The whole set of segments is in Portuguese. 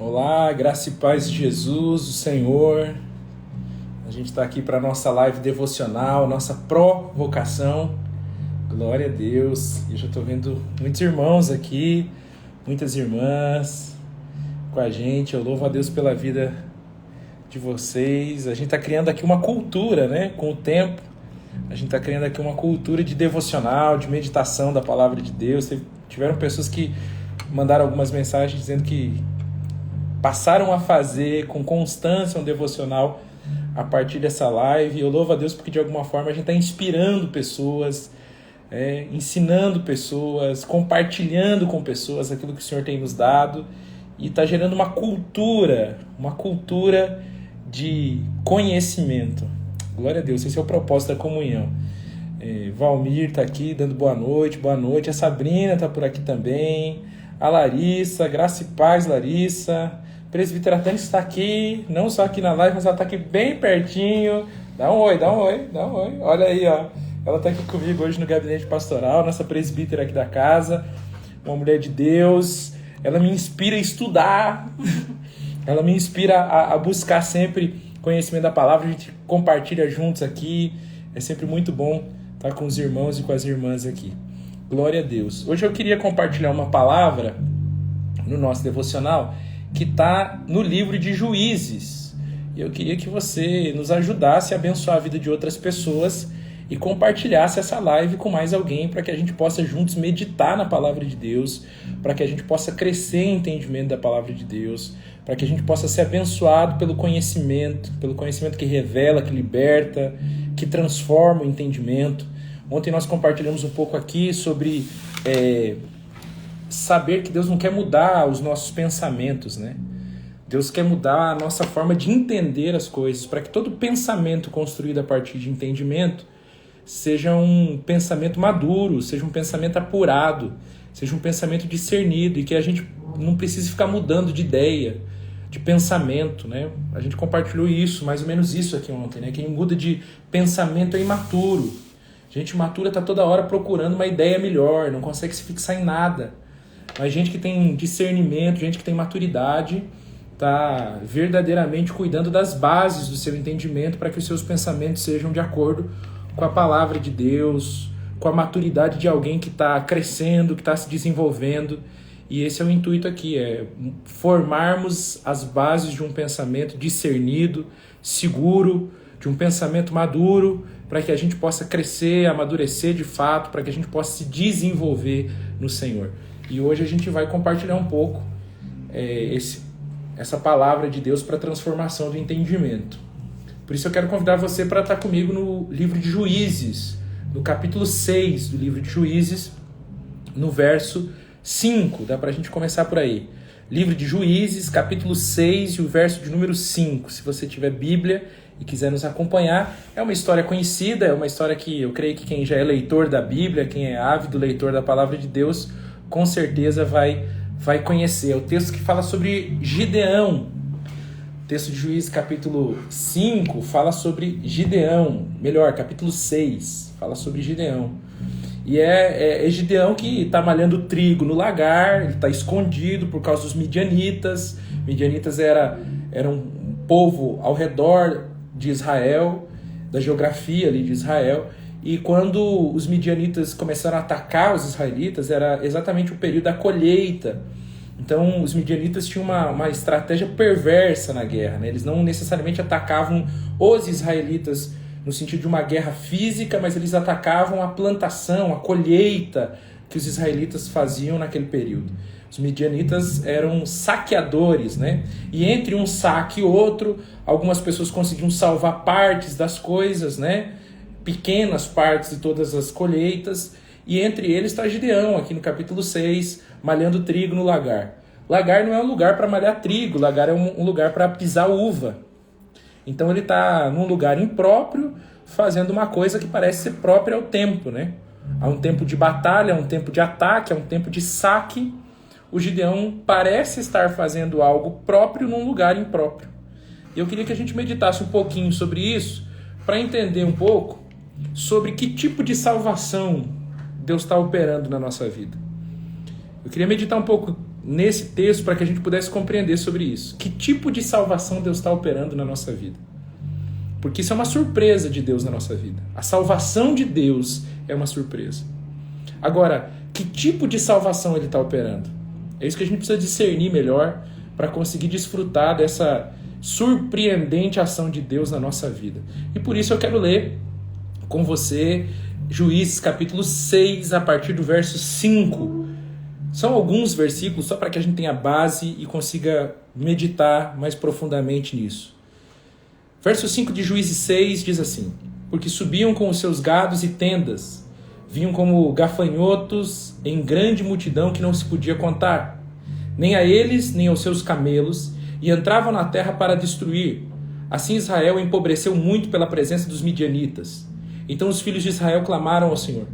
Olá, graça e paz de Jesus, o Senhor. A gente está aqui para a nossa live devocional, nossa provocação. Glória a Deus. Eu já estou vendo muitos irmãos aqui, muitas irmãs com a gente. Eu louvo a Deus pela vida de vocês. A gente está criando aqui uma cultura, né? Com o tempo, a gente está criando aqui uma cultura de devocional, de meditação da palavra de Deus. Tiveram pessoas que mandaram algumas mensagens dizendo que passaram a fazer com constância um devocional a partir dessa live. Eu louvo a Deus porque de alguma forma a gente está inspirando pessoas, ensinando pessoas, compartilhando com pessoas aquilo que o Senhor tem nos dado e está gerando uma cultura de conhecimento. Glória a Deus, esse é o propósito da comunhão. Valmir está aqui dando boa noite. A Sabrina está por aqui também. A Larissa, graça e paz, Larissa. Presbítera Tânia está aqui, não só aqui na live, mas ela está aqui bem pertinho. Dá um oi. Olha aí, ó. Ela está aqui comigo hoje no gabinete pastoral, nossa presbítera aqui da casa, uma mulher de Deus. Ela me inspira a estudar, ela me inspira a buscar sempre conhecimento da palavra. A gente compartilha juntos aqui, é sempre muito bom estar com os irmãos e com as irmãs aqui. Glória a Deus. Hoje eu queria compartilhar uma palavra no nosso devocional que está no livro de Juízes. E eu queria que você nos ajudasse a abençoar a vida de outras pessoas e compartilhasse essa live com mais alguém para que a gente possa juntos meditar na palavra de Deus, para que a gente possa crescer em entendimento da palavra de Deus, para que a gente possa ser abençoado pelo conhecimento que revela, que liberta, que transforma o entendimento. Ontem nós compartilhamos um pouco aqui sobre saber que Deus não quer mudar os nossos pensamentos, né? Deus quer mudar a nossa forma de entender as coisas, para que todo pensamento construído a partir de entendimento seja um pensamento maduro, seja um pensamento apurado, seja um pensamento discernido e que a gente não precise ficar mudando de ideia, de pensamento, né? A gente compartilhou isso, mais ou menos isso aqui ontem, né? Quem muda de pensamento é imaturo. Gente imatura está toda hora procurando uma ideia melhor, não consegue se fixar em nada. Mas gente que tem discernimento, gente que tem maturidade, está verdadeiramente cuidando das bases do seu entendimento para que os seus pensamentos sejam de acordo com a palavra de Deus, com a maturidade de alguém que está crescendo, que está se desenvolvendo. E esse é o intuito aqui, é formarmos as bases de um pensamento discernido, seguro, de um pensamento maduro, para que a gente possa crescer, amadurecer de fato, para que a gente possa se desenvolver no Senhor. E hoje a gente vai compartilhar um pouco essa palavra de Deus para a transformação do entendimento. Por isso eu quero convidar você para estar comigo no livro de Juízes, no capítulo 6 do livro de Juízes, no verso 5. Dá para a gente começar por aí. Livro de Juízes, capítulo 6 e o verso de número 5. Se você tiver Bíblia e quiser nos acompanhar, é uma história conhecida, é uma história que eu creio que quem já é leitor da Bíblia, quem é ávido leitor da palavra de Deus, com certeza vai conhecer. É o texto que fala sobre Gideão. O texto de Juízes, capítulo 5, fala sobre Gideão. Melhor, capítulo 6, fala sobre Gideão. E é Gideão que está malhando trigo no lagar, ele está escondido por causa dos midianitas. Midianitas era um povo ao redor de Israel, da geografia ali de Israel. E quando os midianitas começaram a atacar os israelitas, era exatamente o período da colheita. Então os midianitas tinham uma estratégia perversa na guerra, né? Eles não necessariamente atacavam os israelitas no sentido de uma guerra física, mas eles atacavam a plantação, a colheita que os israelitas faziam naquele período. Os midianitas eram saqueadores, né? E entre um saque e outro, algumas pessoas conseguiam salvar partes das coisas, né? Pequenas partes de todas as colheitas, e entre eles está Gideão, aqui no capítulo 6, malhando trigo no lagar. Lagar não é um lugar para malhar trigo, lagar é um lugar para pisar uva. Então ele está num lugar impróprio, fazendo uma coisa que parece ser própria ao tempo, né? Há um tempo de batalha, há um tempo de ataque, há um tempo de saque. O Gideão parece estar fazendo algo próprio num lugar impróprio. E eu queria que a gente meditasse um pouquinho sobre isso, para entender um pouco sobre que tipo de salvação Deus está operando na nossa vida. Eu queria meditar um pouco nesse texto para que a gente pudesse compreender sobre isso. Que tipo de salvação Deus está operando na nossa vida? Porque isso é uma surpresa de Deus na nossa vida. A salvação de Deus é uma surpresa. Agora, que tipo de salvação Ele está operando? É isso que a gente precisa discernir melhor para conseguir desfrutar dessa surpreendente ação de Deus na nossa vida. E por isso eu quero ler com você Juízes capítulo 6, a partir do verso 5. São alguns versículos só para que a gente tenha base e consiga meditar mais profundamente nisso. Verso 5 de Juízes 6 diz assim: porque subiam com os seus gados e tendas, vinham como gafanhotos em grande multidão que não se podia contar, nem a eles, nem aos seus camelos, e entravam na terra para destruir. Assim Israel empobreceu muito pela presença dos midianitas. Então os filhos de Israel clamaram ao Senhor.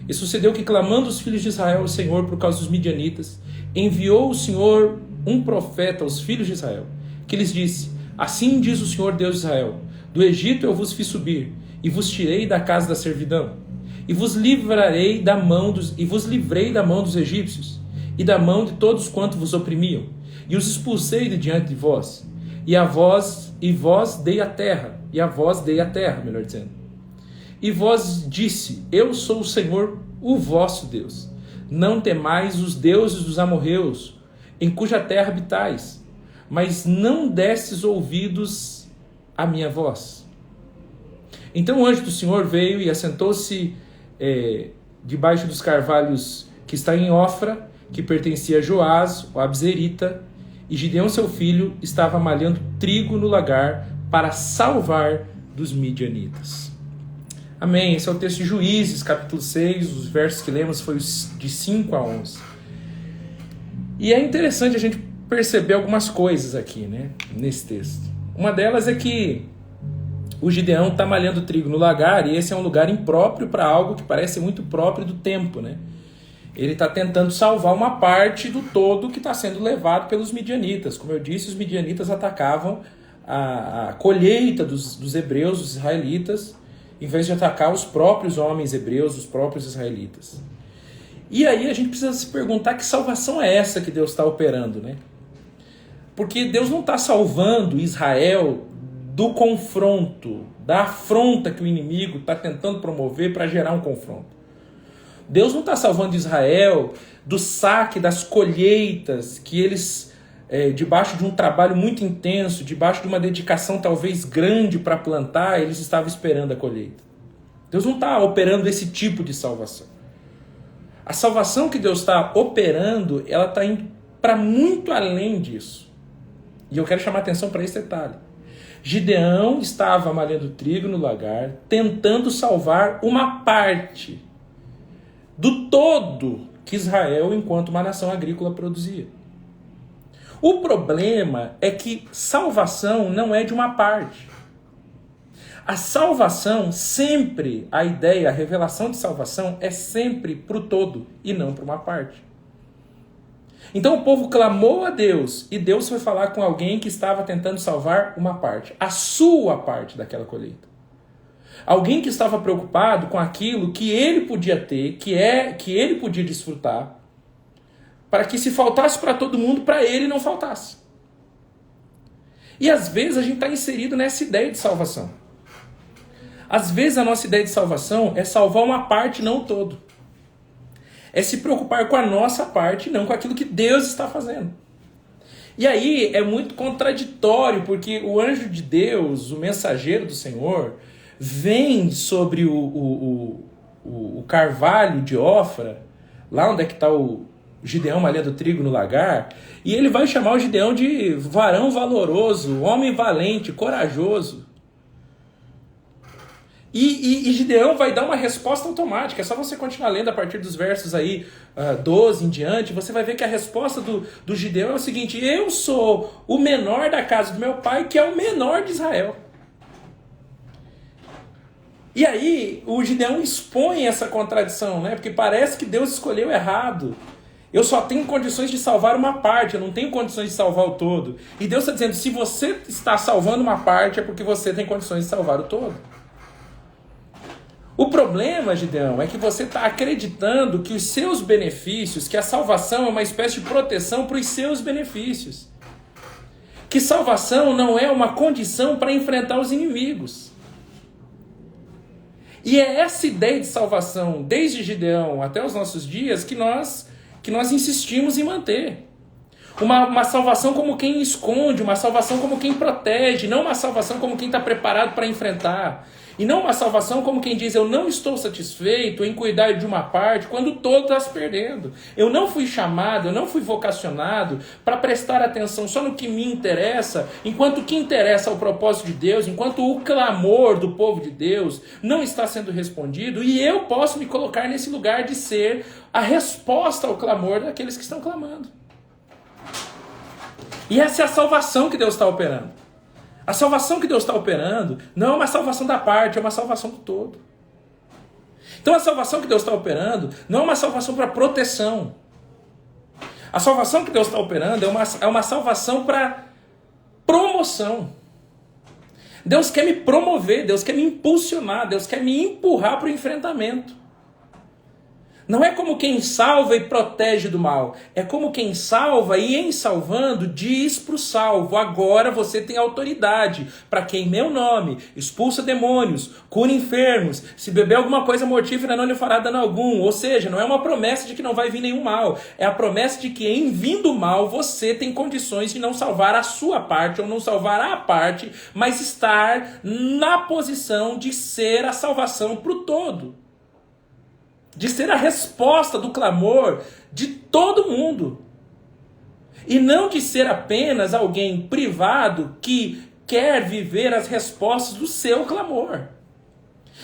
E sucedeu que, clamando os filhos de Israel ao Senhor por causa dos midianitas, enviou o Senhor um profeta aos filhos de Israel, que lhes disse: assim diz o Senhor Deus de Israel: do Egito eu vos fiz subir, e vos tirei da casa da servidão, e vos livrei da mão dos egípcios, e da mão de todos quanto vos oprimiam, e os expulsei de diante de vós, e vós dei a terra, melhor dizendo. E vós disse: eu sou o Senhor, o vosso Deus. Não temais os deuses dos amorreus, em cuja terra habitais, mas não destes ouvidos à minha voz. Então o anjo do Senhor veio e assentou-se debaixo dos carvalhos que está em Ofra, que pertencia a Joás, o Abzerita, e Gideão seu filho estava malhando trigo no lagar para salvar dos midianitas. Amém. Esse é o texto de Juízes, capítulo 6, os versos que lemos foi de 5 a 11. E é interessante a gente perceber algumas coisas aqui, né, nesse texto. Uma delas é que o Gideão está malhando trigo no lagar, e esse é um lugar impróprio para algo que parece muito próprio do tempo, né? Ele está tentando salvar uma parte do todo que está sendo levado pelos midianitas. Como eu disse, os midianitas atacavam a colheita dos hebreus, dos israelitas, em vez de atacar os próprios homens hebreus, os próprios israelitas. E aí a gente precisa se perguntar que salvação é essa que Deus está operando, né? Porque Deus não está salvando Israel do confronto, da afronta que o inimigo está tentando promover para gerar um confronto. Deus não está salvando Israel do saque das colheitas que eles, debaixo de um trabalho muito intenso, debaixo de uma dedicação talvez grande para plantar, eles estavam esperando a colheita. Deus não está operando esse tipo de salvação. A salvação que Deus está operando, ela está indo para muito além disso. E eu quero chamar a atenção para esse detalhe. Gideão estava malhando trigo no lagar, tentando salvar uma parte do todo que Israel, enquanto uma nação agrícola, produzia. O problema é que salvação não é de uma parte. A salvação sempre, a ideia, a revelação de salvação é sempre para o todo e não para uma parte. Então o povo clamou a Deus e Deus foi falar com alguém que estava tentando salvar uma parte, a sua parte daquela colheita. Alguém que estava preocupado com aquilo que ele podia ter, que ele podia desfrutar, para que se faltasse para todo mundo, para ele não faltasse. E às vezes a gente está inserido nessa ideia de salvação. Às vezes a nossa ideia de salvação é salvar uma parte, não o todo. É se preocupar com a nossa parte, não com aquilo que Deus está fazendo. E aí é muito contraditório, porque o anjo de Deus, o mensageiro do Senhor, vem sobre o carvalho de Ofra, lá onde é que está o Gideão malhando trigo no lagar, e ele vai chamar o Gideão de varão valoroso, homem valente, corajoso. E Gideão vai dar uma resposta automática. É só você continuar lendo a partir dos versos aí 12 em diante, você vai ver que a resposta do Gideão é o seguinte: eu sou o menor da casa do meu pai, que é o menor de Israel. E aí o Gideão expõe essa contradição, né? Porque parece que Deus escolheu errado. Eu só tenho condições de salvar uma parte, eu não tenho condições de salvar o todo. E Deus está dizendo: se você está salvando uma parte, é porque você tem condições de salvar o todo. O problema, Gideão, é que você está acreditando que os seus benefícios, que a salvação é uma espécie de proteção para os seus benefícios. Que salvação não é uma condição para enfrentar os inimigos. E é essa ideia de salvação, desde Gideão até os nossos dias, que nós insistimos em manter. Uma salvação como quem esconde, uma salvação como quem protege, não uma salvação como quem está preparado para enfrentar. E não uma salvação como quem diz, eu não estou satisfeito em cuidar de uma parte quando todo está se perdendo. Eu não fui chamado, eu não fui vocacionado para prestar atenção só no que me interessa, enquanto o que interessa ao propósito de Deus, enquanto o clamor do povo de Deus não está sendo respondido, e eu posso me colocar nesse lugar de ser a resposta ao clamor daqueles que estão clamando. E essa é a salvação que Deus está operando. A salvação que Deus está operando não é uma salvação da parte, é uma salvação do todo. Então a salvação que Deus está operando não é uma salvação para proteção. A salvação que Deus está operando é uma salvação para promoção. Deus quer me promover, Deus quer me impulsionar, Deus quer me empurrar para o enfrentamento. Não é como quem salva e protege do mal. É como quem salva e, em salvando, diz para o salvo: agora você tem autoridade para quem em meu nome expulsa demônios, cura enfermos, se beber alguma coisa mortífera não lhe fará dano algum. Ou seja, não é uma promessa de que não vai vir nenhum mal. É a promessa de que, em vindo o mal, você tem condições de não salvar a sua parte ou não salvar a parte, mas estar na posição de ser a salvação para o todo. De ser a resposta do clamor de todo mundo. E não de ser apenas alguém privado que quer viver as respostas do seu clamor.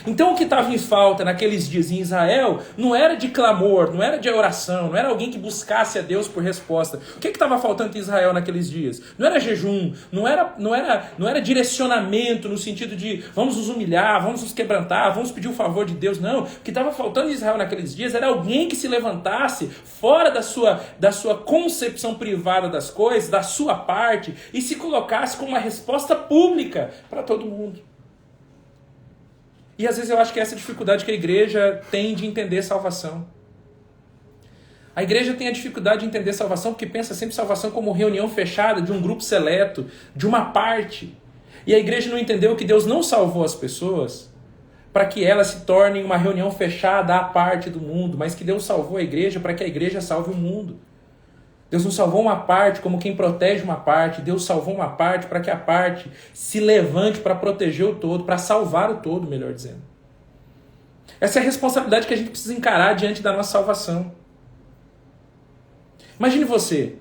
Então o que estava em falta naqueles dias em Israel não era de clamor, não era de oração, não era alguém que buscasse a Deus por resposta. O que estava faltando em Israel naqueles dias? Não era jejum, não era direcionamento no sentido de vamos nos humilhar, vamos nos quebrantar, vamos pedir o favor de Deus. Não, o que estava faltando em Israel naqueles dias era alguém que se levantasse fora da sua concepção privada das coisas, da sua parte, e se colocasse com uma resposta pública para todo mundo. E às vezes eu acho que é essa dificuldade que a igreja tem de entender salvação. A igreja tem a dificuldade de entender salvação porque pensa sempre salvação como reunião fechada de um grupo seleto, de uma parte. E a igreja não entendeu que Deus não salvou as pessoas para que elas se tornem uma reunião fechada à parte do mundo, mas que Deus salvou a igreja para que a igreja salve o mundo. Deus não salvou uma parte como quem protege uma parte. Deus salvou uma parte para que a parte se levante para proteger o todo, para salvar o todo, melhor dizendo. Essa é a responsabilidade que a gente precisa encarar diante da nossa salvação. Imagine você,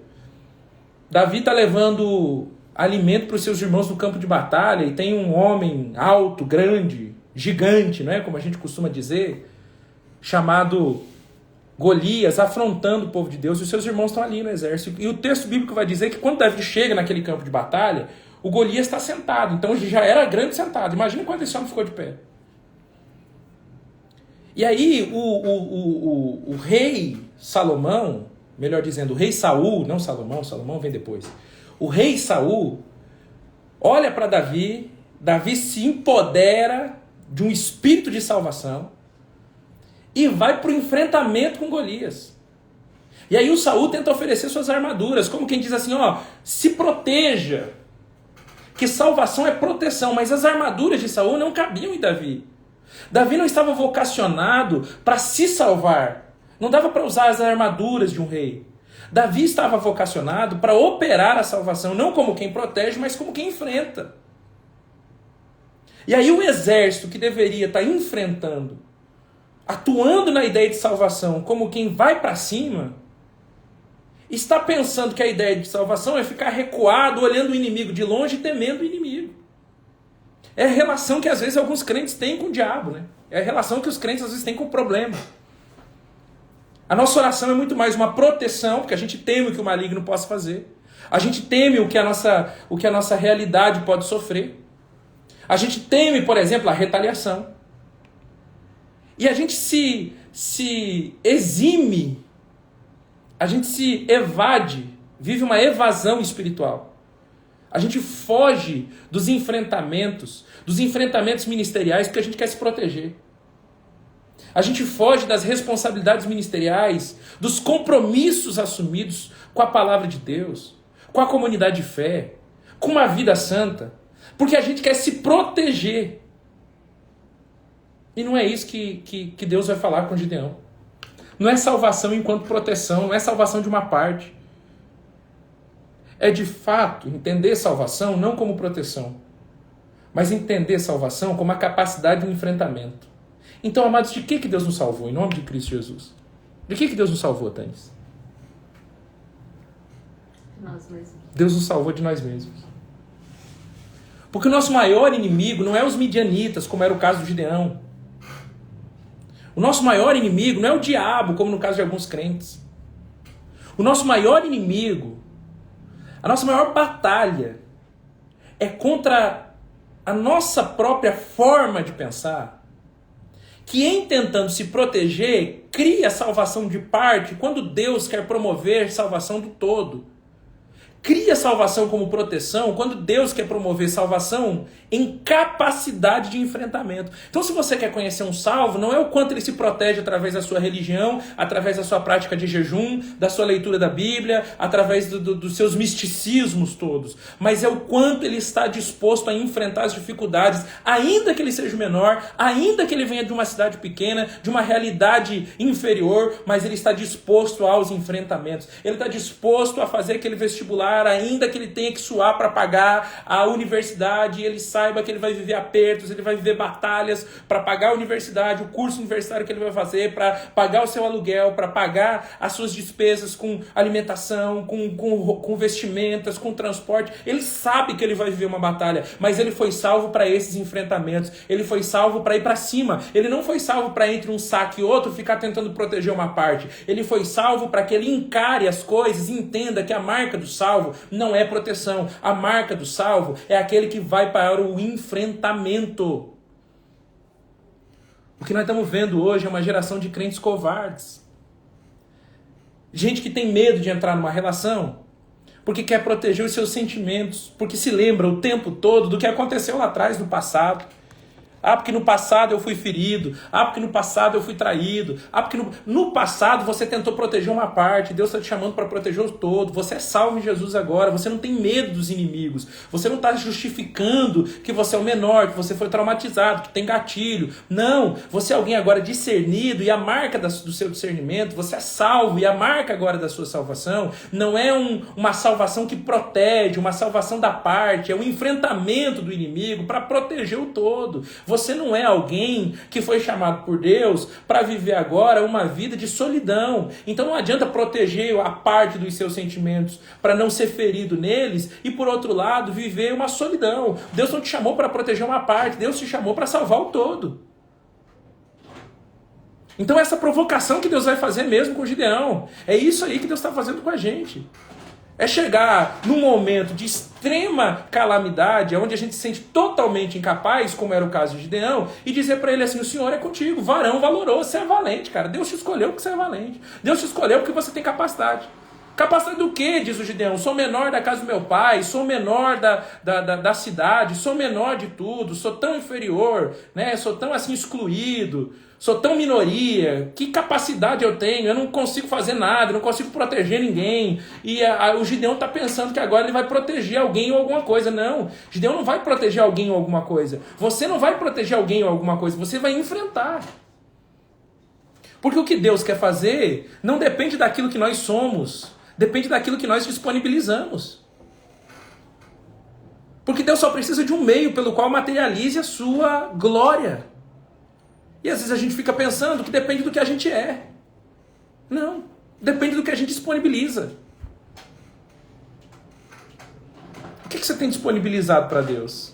Davi está levando alimento para os seus irmãos no campo de batalha e tem um homem alto, grande, gigante, não é? Como a gente costuma dizer, chamado Golias, afrontando o povo de Deus, e os seus irmãos estão ali no exército. E o texto bíblico vai dizer que quando Davi chega naquele campo de batalha, o Golias está sentado. Então já era grande sentado. Imagina quando esse homem ficou de pé. E aí o rei Salomão, melhor dizendo, o rei Saul, não Salomão, Salomão vem depois. O rei Saul olha para Davi, Davi se empodera de um espírito de salvação e vai para o enfrentamento com Golias. E aí o Saul tenta oferecer suas armaduras, como quem diz assim, ó, se proteja, que salvação é proteção, mas as armaduras de Saul não cabiam em Davi. Davi não estava vocacionado para se salvar, não dava para usar as armaduras de um rei. Davi estava vocacionado para operar a salvação, não como quem protege, mas como quem enfrenta. E aí o exército que deveria estar enfrentando, atuando na ideia de salvação como quem vai para cima, está pensando que a ideia de salvação é ficar recuado, olhando o inimigo de longe e temendo o inimigo. É a relação que às vezes alguns crentes têm com o diabo, né? É a relação que os crentes às vezes têm com o problema. A nossa oração é muito mais uma proteção, porque a gente teme o que o maligno possa fazer. A gente teme o que a nossa realidade pode sofrer. A gente teme, por exemplo, a retaliação. E a gente se exime, a gente se evade, vive uma evasão espiritual. A gente foge dos enfrentamentos ministeriais porque a gente quer se proteger. A gente foge das responsabilidades ministeriais, dos compromissos assumidos com a palavra de Deus, com a comunidade de fé, com uma vida santa, porque a gente quer se proteger. E não é isso que Deus vai falar com Gideão. Não é salvação enquanto proteção, não é salvação de uma parte. É de fato entender salvação não como proteção, mas entender salvação como a capacidade de um enfrentamento. Então, amados, de que Deus nos salvou, em nome de Cristo Jesus? De que Deus nos salvou, Tânis? Nós mesmos. Deus nos salvou de nós mesmos. Porque o nosso maior inimigo não é os midianitas, como era o caso do Gideão. O nosso maior inimigo não é o diabo, como no caso de alguns crentes. O nosso maior inimigo, a nossa maior batalha é contra a nossa própria forma de pensar, que em tentando se proteger, cria salvação de parte, quando Deus quer promover salvação do todo. Cria salvação como proteção, quando Deus quer promover salvação em capacidade de enfrentamento. Então, se você quer conhecer um salvo, não é o quanto ele se protege através da sua religião, através da sua prática de jejum, da sua leitura da Bíblia, através dos seus misticismos todos, mas é o quanto ele está disposto a enfrentar as dificuldades, ainda que ele seja menor, ainda que ele venha de uma cidade pequena, de uma realidade inferior, mas ele está disposto aos enfrentamentos. Ele está disposto a fazer aquele vestibular, ainda que ele tenha que suar para pagar a universidade, e ele saiba que ele vai viver apertos, ele vai viver batalhas para pagar a universidade, o curso universitário que ele vai fazer, para pagar o seu aluguel, para pagar as suas despesas com alimentação, com vestimentas, com transporte. Ele sabe que ele vai viver uma batalha, mas ele foi salvo para esses enfrentamentos. Ele foi salvo para ir para cima. Ele não foi salvo para entre um saco e outro ficar tentando proteger uma parte. Ele foi salvo para que ele encare as coisas e entenda que a marca do salvo não é proteção. A marca do salvo é aquele que vai para o enfrentamento. O que nós estamos vendo hoje é uma geração de crentes covardes. Gente que tem medo de entrar numa relação porque quer proteger os seus sentimentos, porque se lembra o tempo todo do que aconteceu lá atrás, no passado. Ah, porque no passado eu fui ferido. Ah, porque no passado eu fui traído. Ah, porque no passado você tentou proteger uma parte. Deus está te chamando para proteger o todo. Você é salvo em Jesus agora. Você não tem medo dos inimigos. Você não está justificando que você é o menor, que você foi traumatizado, que tem gatilho. Não, você é alguém agora discernido, e a marca do seu discernimento, você é salvo, e a marca agora da sua salvação não é uma salvação que protege, uma salvação da parte, é um enfrentamento do inimigo para proteger o todo. Você não é alguém que foi chamado por Deus para viver agora uma vida de solidão. Então não adianta proteger a parte dos seus sentimentos para não ser ferido neles e, por outro lado, viver uma solidão. Deus não te chamou para proteger uma parte, Deus te chamou para salvar o todo. Então essa provocação que Deus vai fazer mesmo com Gideão, é isso aí que Deus está fazendo com a gente. É chegar num momento de extrema calamidade, onde a gente se sente totalmente incapaz, como era o caso de Gideão, e dizer para ele assim: o Senhor é contigo, varão valoroso, você é valente, cara. Deus te escolheu porque você é valente. Deus te escolheu porque você tem capacidade. Capacidade do quê? Diz o Gideão. Sou menor da casa do meu pai, sou menor da cidade, sou menor de tudo, sou tão inferior, né? Sou tão assim excluído, sou tão minoria. Que capacidade eu tenho? Eu não consigo fazer nada, eu não consigo proteger ninguém. E o Gideão está pensando que agora ele vai proteger alguém ou alguma coisa. Não, Gideão não vai proteger alguém ou alguma coisa. Você não vai proteger alguém ou alguma coisa, você vai enfrentar. Porque o que Deus quer fazer não depende daquilo que nós somos, depende daquilo que nós disponibilizamos. Porque Deus só precisa de um meio pelo qual materialize a sua glória. E às vezes a gente fica pensando que depende do que a gente é. Não, depende do que a gente disponibiliza. O que você tem disponibilizado para Deus?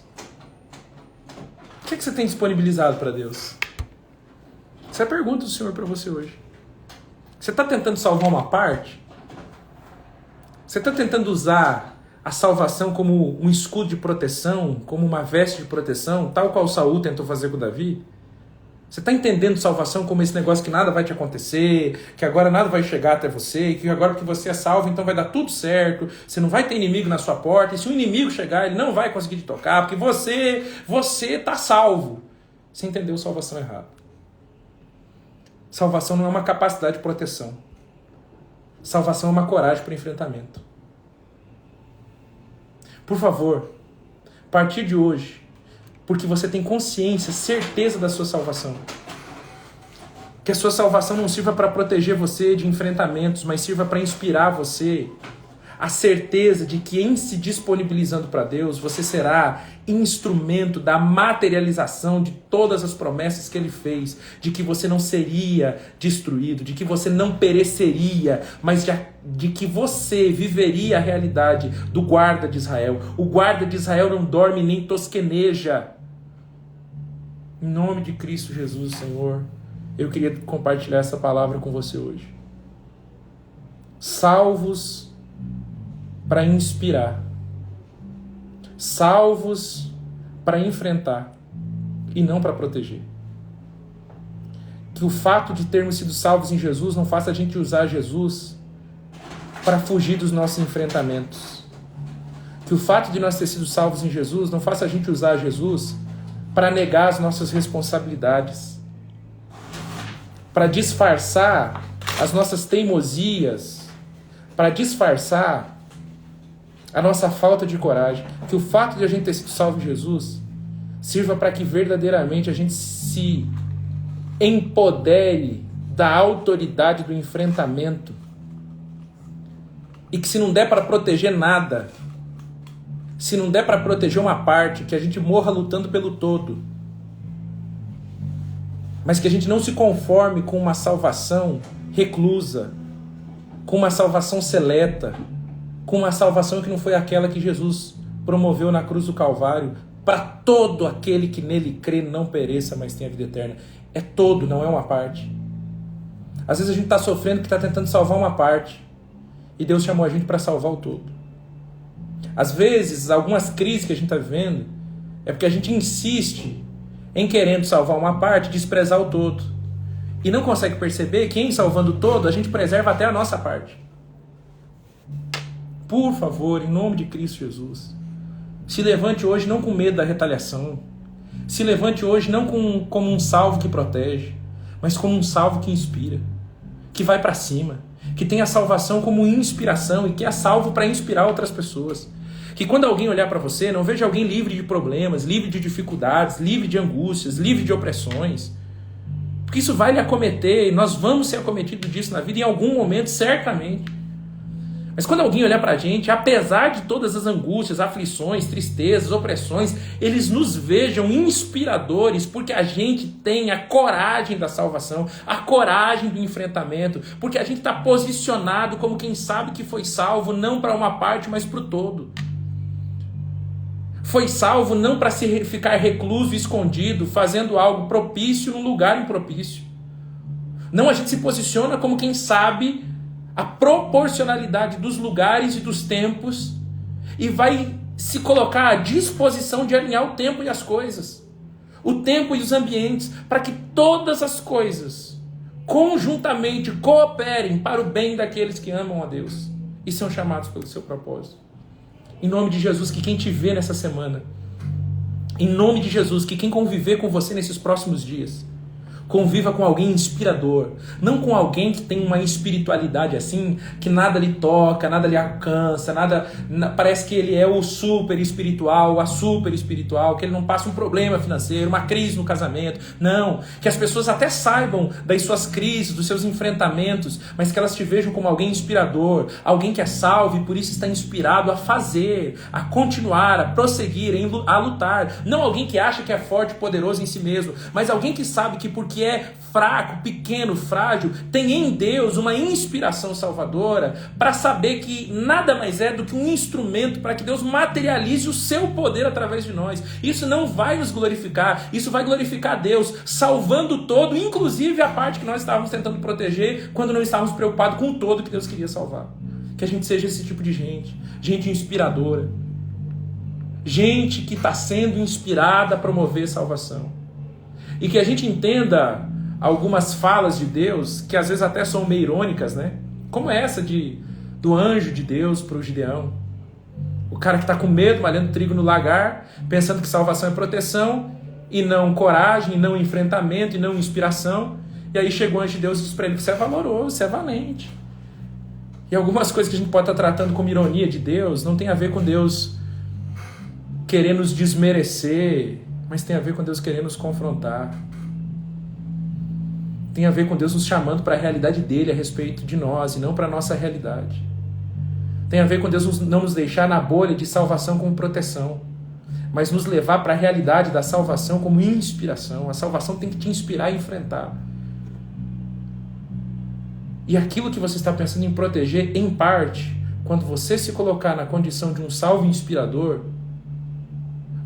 O que você tem disponibilizado para Deus? Essa é a pergunta do Senhor para você hoje. Você está tentando salvar uma parte? Você está tentando usar a salvação como um escudo de proteção, como uma veste de proteção, tal qual Saul tentou fazer com Davi? Você está entendendo salvação como esse negócio que nada vai te acontecer, que agora nada vai chegar até você, que agora que você é salvo, então vai dar tudo certo, você não vai ter inimigo na sua porta, e se o inimigo chegar, ele não vai conseguir te tocar, porque você está salvo. Você entendeu salvação errado. Salvação não é uma capacidade de proteção. Salvação é uma coragem para o enfrentamento. Por favor, a partir de hoje, porque você tem consciência, certeza da sua salvação, que a sua salvação não sirva para proteger você de enfrentamentos, mas sirva para inspirar você a certeza de que, em se disponibilizando para Deus, você será instrumento da materialização de todas as promessas que Ele fez, de que você não seria destruído, de que você não pereceria, mas de que você viveria a realidade do guarda de Israel. O guarda de Israel não dorme nem tosqueneja. Em nome de Cristo Jesus, Senhor, eu queria compartilhar essa palavra com você hoje. Salvos para inspirar, salvos para enfrentar e não para proteger. Que o fato de termos sido salvos em Jesus não faça a gente usar Jesus para fugir dos nossos enfrentamentos. Que o fato de nós ter sido salvos em Jesus não faça a gente usar Jesus para negar as nossas responsabilidades, para disfarçar as nossas teimosias, para disfarçar a nossa falta de coragem. Que o fato de a gente ter sido salvo em Jesus sirva para que verdadeiramente a gente se empodere da autoridade do enfrentamento. E que, se não der para proteger nada, se não der para proteger uma parte, que a gente morra lutando pelo todo. Mas que a gente não se conforme com uma salvação reclusa, com uma salvação seleta, com uma salvação que não foi aquela que Jesus promoveu na cruz do Calvário, para todo aquele que nele crê não pereça, mas tenha vida eterna. É todo, não é uma parte. Às vezes a gente está sofrendo que está tentando salvar uma parte, e Deus chamou a gente para salvar o todo. Às vezes, algumas crises que a gente está vivendo, é porque a gente insiste em querendo salvar uma parte, desprezar o todo. E não consegue perceber que, em salvando o todo, a gente preserva até a nossa parte. Por favor, em nome de Cristo Jesus, se levante hoje não com medo da retaliação. Se levante hoje não como um salvo que protege, mas como um salvo que inspira, que vai para cima, que tem a salvação como inspiração e que é salvo para inspirar outras pessoas. Que quando alguém olhar para você, não veja alguém livre de problemas, livre de dificuldades, livre de angústias, livre de opressões. Porque isso vai lhe acometer e nós vamos ser acometidos disso na vida em algum momento, certamente. Mas quando alguém olhar para a gente, apesar de todas as angústias, aflições, tristezas, opressões, eles nos vejam inspiradores, porque a gente tem a coragem da salvação, a coragem do enfrentamento, porque a gente está posicionado como quem sabe que foi salvo, não para uma parte, mas para o todo. Foi salvo não para se ficar recluso e escondido, fazendo algo propício num lugar impropício. Não, a gente se posiciona como quem sabe a proporcionalidade dos lugares e dos tempos e vai se colocar à disposição de alinhar o tempo e as coisas, o tempo e os ambientes, para que todas as coisas conjuntamente cooperem para o bem daqueles que amam a Deus e são chamados pelo seu propósito. Em nome de Jesus, que quem te vê nessa semana, em nome de Jesus, que quem conviver com você nesses próximos dias, conviva com alguém inspirador, não com alguém que tem uma espiritualidade assim, que nada lhe toca, nada lhe alcança, parece que ele é o super espiritual, a super espiritual, que ele não passa um problema financeiro, uma crise no casamento. Não, que as pessoas até saibam das suas crises, dos seus enfrentamentos, mas que elas te vejam como alguém inspirador, alguém que é salvo e por isso está inspirado a fazer, a continuar, a prosseguir, a lutar. Não alguém que acha que é forte e poderoso em si mesmo, mas alguém que sabe que porque é fraco, pequeno, frágil, tem em Deus uma inspiração salvadora para saber que nada mais é do que um instrumento para que Deus materialize o seu poder através de nós. Isso não vai nos glorificar, isso vai glorificar a Deus, salvando todo, inclusive a parte que nós estávamos tentando proteger quando não estávamos preocupados com o todo que Deus queria salvar. Que a gente seja esse tipo de gente, gente inspiradora, gente que está sendo inspirada a promover salvação. E que a gente entenda algumas falas de Deus, que às vezes até são meio irônicas, né? Como essa do anjo de Deus para o Gideão. O cara que está com medo, malhando trigo no lagar, pensando que salvação é proteção, e não coragem, e não enfrentamento, e não inspiração. E aí chegou o anjo de Deus e disse para ele: você é valoroso, você é valente. E algumas coisas que a gente pode estar tratando como ironia de Deus não tem a ver com Deus querer nos desmerecer, mas tem a ver com Deus querer nos confrontar. Tem a ver com Deus nos chamando para a realidade dele a respeito de nós e não para a nossa realidade. Tem a ver com Deus não nos deixar na bolha de salvação como proteção, mas nos levar para a realidade da salvação como inspiração. A salvação tem que te inspirar a enfrentar. E aquilo que você está pensando em proteger, em parte, quando você se colocar na condição de um salvo inspirador,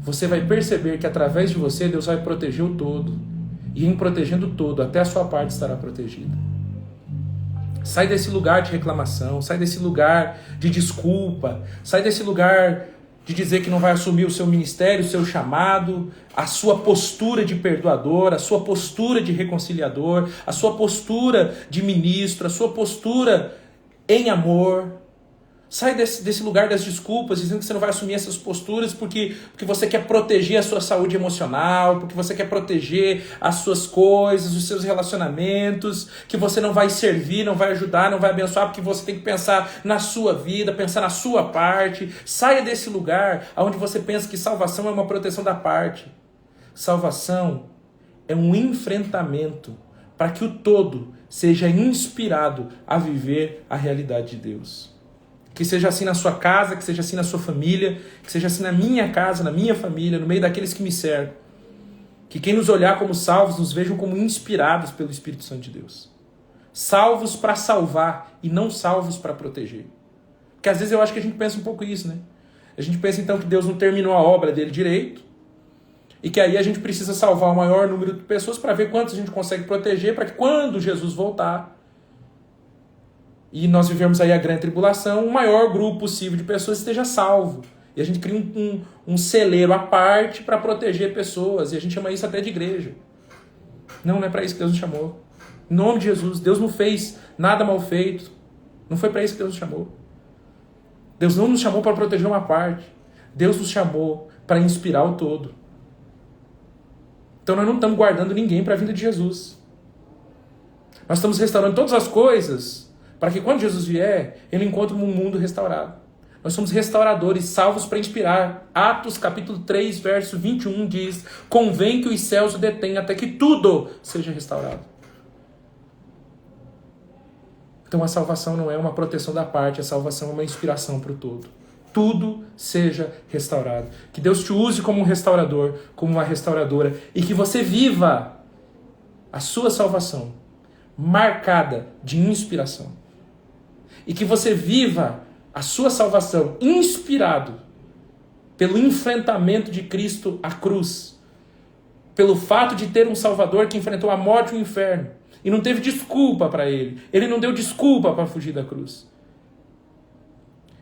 você vai perceber que através de você Deus vai proteger o todo. E em protegendo o todo, até a sua parte estará protegida. Sai desse lugar de reclamação, sai desse lugar de desculpa, sai desse lugar de dizer que não vai assumir o seu ministério, o seu chamado, a sua postura de perdoador, a sua postura de reconciliador, a sua postura de ministro, a sua postura em amor. Sai desse lugar das desculpas, dizendo que você não vai assumir essas posturas porque você quer proteger a sua saúde emocional, porque você quer proteger as suas coisas, os seus relacionamentos, que você não vai servir, não vai ajudar, não vai abençoar, porque você tem que pensar na sua vida, pensar na sua parte. Saia desse lugar onde você pensa que salvação é uma proteção da parte. Salvação é um enfrentamento para que o todo seja inspirado a viver a realidade de Deus. Que seja assim na sua casa, que seja assim na sua família, que seja assim na minha casa, na minha família, no meio daqueles que me cercam. Que quem nos olhar como salvos, nos vejam como inspirados pelo Espírito Santo de Deus. Salvos para salvar e não salvos para proteger. Porque às vezes eu acho que a gente pensa um pouco isso, né? A gente pensa então que Deus não terminou a obra dele direito e que aí a gente precisa salvar o maior número de pessoas para ver quantos a gente consegue proteger, para que quando Jesus voltar e nós vivemos aí a grande tribulação, o maior grupo possível de pessoas esteja salvo. E a gente cria um celeiro à parte para proteger pessoas. E a gente chama isso até de igreja. Não é para isso que Deus nos chamou. Em nome de Jesus, Deus não fez nada mal feito. Não foi para isso que Deus nos chamou. Deus não nos chamou para proteger uma parte. Deus nos chamou para inspirar o todo. Então nós não estamos guardando ninguém para a vinda de Jesus. Nós estamos restaurando todas as coisas para que quando Jesus vier, ele encontre um mundo restaurado. Nós somos restauradores, salvos para inspirar. Atos capítulo 3, verso 21 diz: convém que os céus o detenham até que tudo seja restaurado. Então a salvação não é uma proteção da parte, a salvação é uma inspiração para o todo. Tudo seja restaurado. Que Deus te use como um restaurador, como uma restauradora, e que você viva a sua salvação marcada de inspiração. E que você viva a sua salvação inspirado pelo enfrentamento de Cristo à cruz. Pelo fato de ter um Salvador que enfrentou a morte e o inferno. E não teve desculpa para ele. Ele não deu desculpa para fugir da cruz.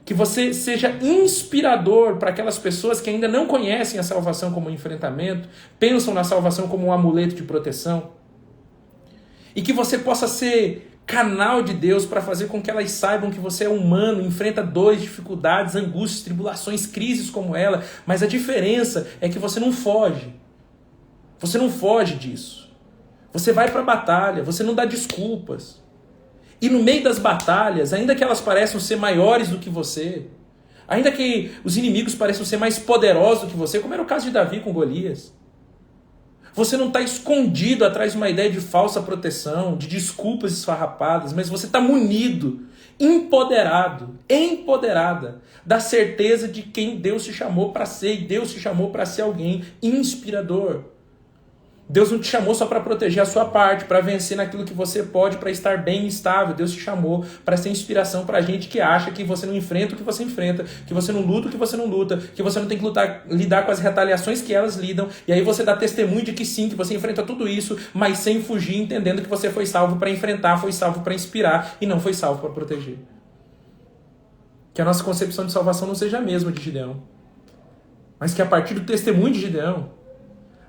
Que você seja inspirador para aquelas pessoas que ainda não conhecem a salvação como um enfrentamento, pensam na salvação como um amuleto de proteção. E que você possa ser canal de Deus para fazer com que elas saibam que você é humano, enfrenta dores, dificuldades, angústias, tribulações, crises como ela, mas a diferença é que você não foge. Você não foge disso. Você vai para a batalha, você não dá desculpas. E no meio das batalhas, ainda que elas pareçam ser maiores do que você, ainda que os inimigos pareçam ser mais poderosos do que você, como era o caso de Davi com Golias, você não está escondido atrás de uma ideia de falsa proteção, de desculpas esfarrapadas, mas você está munido, empoderado, empoderada da certeza de quem Deus te chamou para ser. E Deus te chamou para ser alguém inspirador. Deus não te chamou só para proteger a sua parte, para vencer naquilo que você pode, para estar bem e estável. Deus te chamou para ser inspiração para gente que acha que você não enfrenta o que você enfrenta, que você não luta o que você não luta, que você não tem que lidar com as retaliações que elas lidam. E aí você dá testemunho de que sim, que você enfrenta tudo isso, mas sem fugir, entendendo que você foi salvo para enfrentar, foi salvo para inspirar e não foi salvo para proteger. Que a nossa concepção de salvação não seja a mesma de Gideão, mas que a partir do testemunho de Gideão,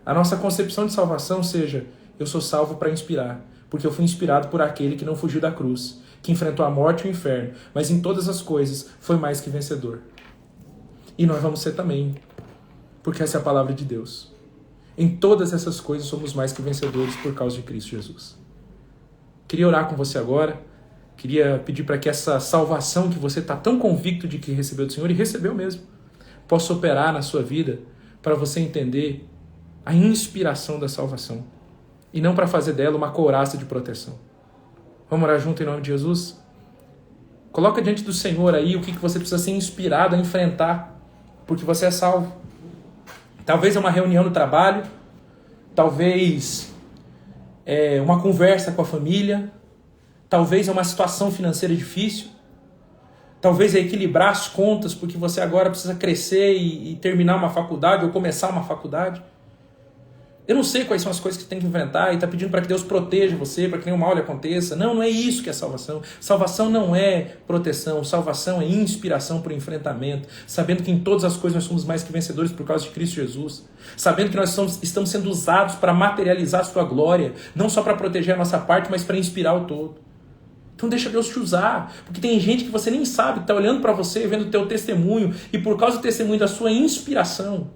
a nossa concepção de salvação seja: eu sou salvo para inspirar, porque eu fui inspirado por aquele que não fugiu da cruz, que enfrentou a morte e o inferno, mas em todas as coisas foi mais que vencedor. E nós vamos ser também, porque essa é a palavra de Deus. Em todas essas coisas somos mais que vencedores por causa de Cristo Jesus. Queria orar com você agora. Queria pedir para que essa salvação que você está tão convicto de que recebeu do Senhor, e recebeu mesmo, possa operar na sua vida para você entender a inspiração da salvação e não para fazer dela uma couraça de proteção. Vamos orar junto em nome de Jesus? Coloca diante do Senhor aí o que você precisa ser inspirado a enfrentar, porque você é salvo. Talvez é uma reunião no trabalho, talvez é uma conversa com a família, talvez é uma situação financeira difícil, talvez é equilibrar as contas porque você agora precisa crescer e terminar uma faculdade ou começar uma faculdade. Eu não sei quais são as coisas que você tem que enfrentar e está pedindo para que Deus proteja você, para que nenhum mal lhe aconteça. Não, não é isso que é salvação. Salvação não é proteção, salvação é inspiração para o enfrentamento, sabendo que em todas as coisas nós somos mais que vencedores por causa de Cristo Jesus, sabendo que nós estamos sendo usados para materializar a sua glória, não só para proteger a nossa parte, mas para inspirar o todo. Então deixa Deus te usar, porque tem gente que você nem sabe, que está olhando para você, vendo o teu testemunho, e por causa do testemunho da sua inspiração,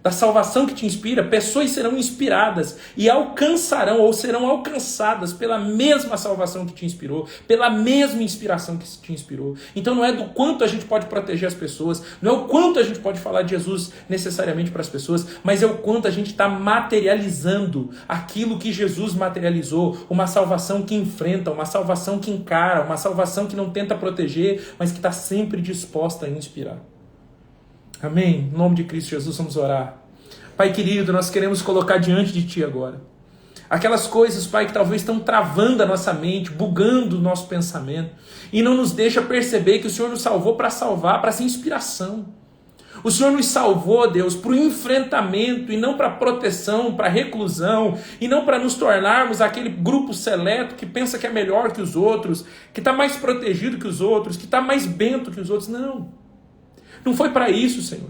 da salvação que te inspira, pessoas serão inspiradas e alcançarão ou serão alcançadas pela mesma salvação que te inspirou, pela mesma inspiração que te inspirou. Então não é do quanto a gente pode proteger as pessoas, não é o quanto a gente pode falar de Jesus necessariamente para as pessoas, mas é o quanto a gente está materializando aquilo que Jesus materializou, uma salvação que enfrenta, uma salvação que encara, uma salvação que não tenta proteger, mas que está sempre disposta a inspirar. Amém? Em nome de Cristo Jesus, vamos orar. Pai querido, nós queremos colocar diante de Ti agora aquelas coisas, Pai, que talvez estão travando a nossa mente, bugando o nosso pensamento, e não nos deixa perceber que o Senhor nos salvou para salvar, para ser inspiração. O Senhor nos salvou, Deus, para o enfrentamento e não para proteção, para reclusão, e não para nos tornarmos aquele grupo seleto que pensa que é melhor que os outros, que está mais protegido que os outros, que está mais bento que os outros. Não. Não foi para isso, Senhor.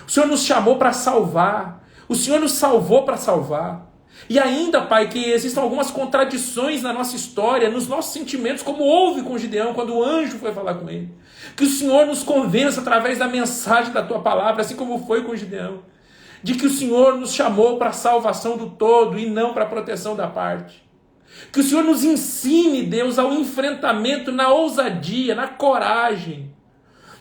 O Senhor nos chamou para salvar. O Senhor nos salvou para salvar. E ainda, Pai, que existam algumas contradições na nossa história, nos nossos sentimentos, como houve com Gideão, quando o anjo foi falar com ele. Que o Senhor nos convença através da mensagem da Tua palavra, assim como foi com Gideão, de que o Senhor nos chamou para a salvação do todo e não para a proteção da parte. Que o Senhor nos ensine, Deus, ao enfrentamento na ousadia, na coragem,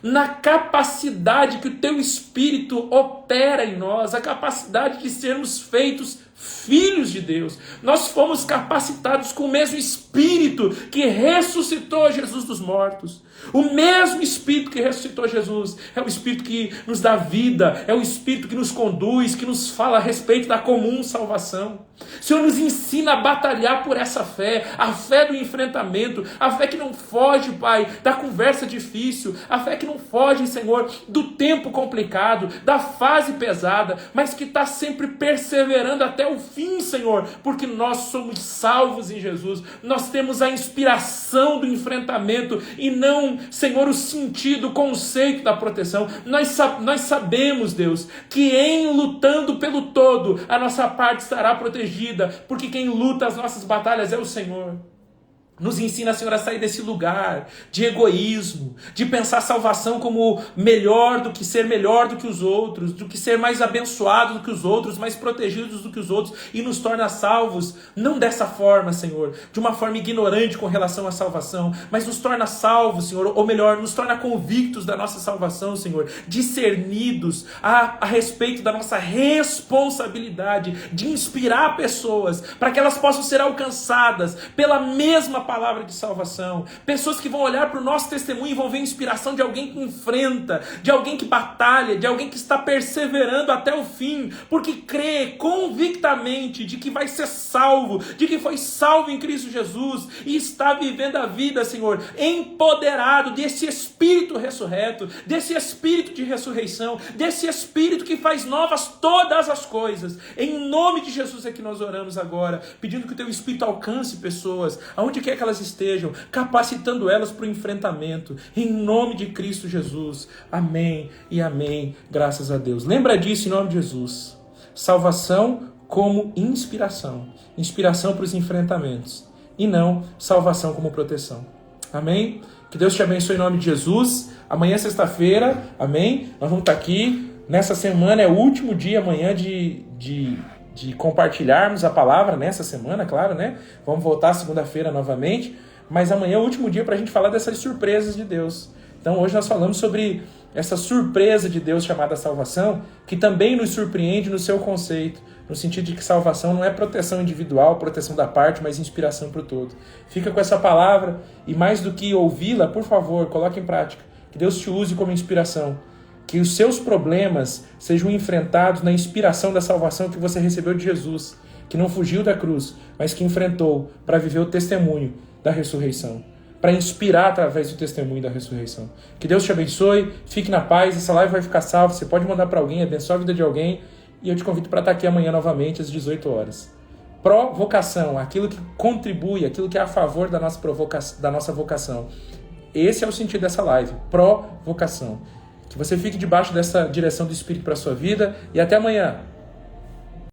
na capacidade que o Teu Espírito opera em nós, a capacidade de sermos feitos filhos de Deus. Nós fomos capacitados com o mesmo Espírito que ressuscitou Jesus dos mortos. O mesmo Espírito que ressuscitou Jesus é o Espírito que nos dá vida, é o Espírito que nos conduz, que nos fala a respeito da comum salvação. O Senhor nos ensina a batalhar por essa fé, a fé do enfrentamento, a fé que não foge, Pai, da conversa difícil, a fé que não foge, Senhor, do tempo complicado, da fase pesada, mas que está sempre perseverando até o fim, Senhor, porque nós somos salvos em Jesus, nós temos a inspiração do enfrentamento e não, Senhor, o sentido, o conceito da proteção. Nós sabemos, Deus, que em lutando pelo todo, a nossa parte estará protegida, porque quem luta as nossas batalhas é o Senhor. Nos ensina, Senhor, a sair desse lugar de egoísmo, de pensar a salvação como melhor do que ser melhor do que os outros, do que ser mais abençoado do que os outros, mais protegidos do que os outros, e nos torna salvos, não dessa forma, Senhor, de uma forma ignorante com relação à salvação, mas nos torna salvos, Senhor, ou melhor, nos torna convictos da nossa salvação, Senhor, discernidos a respeito da nossa responsabilidade de inspirar pessoas, para que elas possam ser alcançadas pela mesma palavra de salvação, pessoas que vão olhar para o nosso testemunho e vão ver a inspiração de alguém que enfrenta, de alguém que batalha, de alguém que está perseverando até o fim, porque crê convictamente de que vai ser salvo, de que foi salvo em Cristo Jesus e está vivendo a vida, Senhor, empoderado desse Espírito ressurreto, desse Espírito de ressurreição, desse Espírito que faz novas todas as coisas. Em nome de Jesus é que nós oramos agora, pedindo que o Teu Espírito alcance pessoas, aonde quer que elas estejam, capacitando elas para o enfrentamento, em nome de Cristo Jesus, amém e amém, graças a Deus. Lembra disso em nome de Jesus, salvação como inspiração para os enfrentamentos, e não salvação como proteção, amém? Que Deus te abençoe em nome de Jesus. Amanhã é sexta-feira, amém? Nós vamos estar aqui, nessa semana é o último dia amanhã de de compartilharmos a palavra nessa semana, claro, né? Vamos voltar segunda-feira novamente, mas amanhã é o último dia para a gente falar dessas surpresas de Deus. Então hoje nós falamos sobre essa surpresa de Deus chamada salvação, que também nos surpreende no seu conceito, no sentido de que salvação não é proteção individual, proteção da parte, mas inspiração para o todo. Fica com essa palavra e mais do que ouvi-la, por favor, coloque em prática. Que Deus te use como inspiração. Que os seus problemas sejam enfrentados na inspiração da salvação que você recebeu de Jesus, que não fugiu da cruz, mas que enfrentou para viver o testemunho da ressurreição, para inspirar através do testemunho da ressurreição. Que Deus te abençoe, fique na paz, essa live vai ficar salva, você pode mandar para alguém, abençoe a vida de alguém, e eu te convido para estar aqui amanhã novamente às 18 horas. Provocação, aquilo que contribui, aquilo que é a favor da nossa vocação. Esse é o sentido dessa live, provocação. Que você fique debaixo dessa direção do Espírito para a sua vida e até amanhã.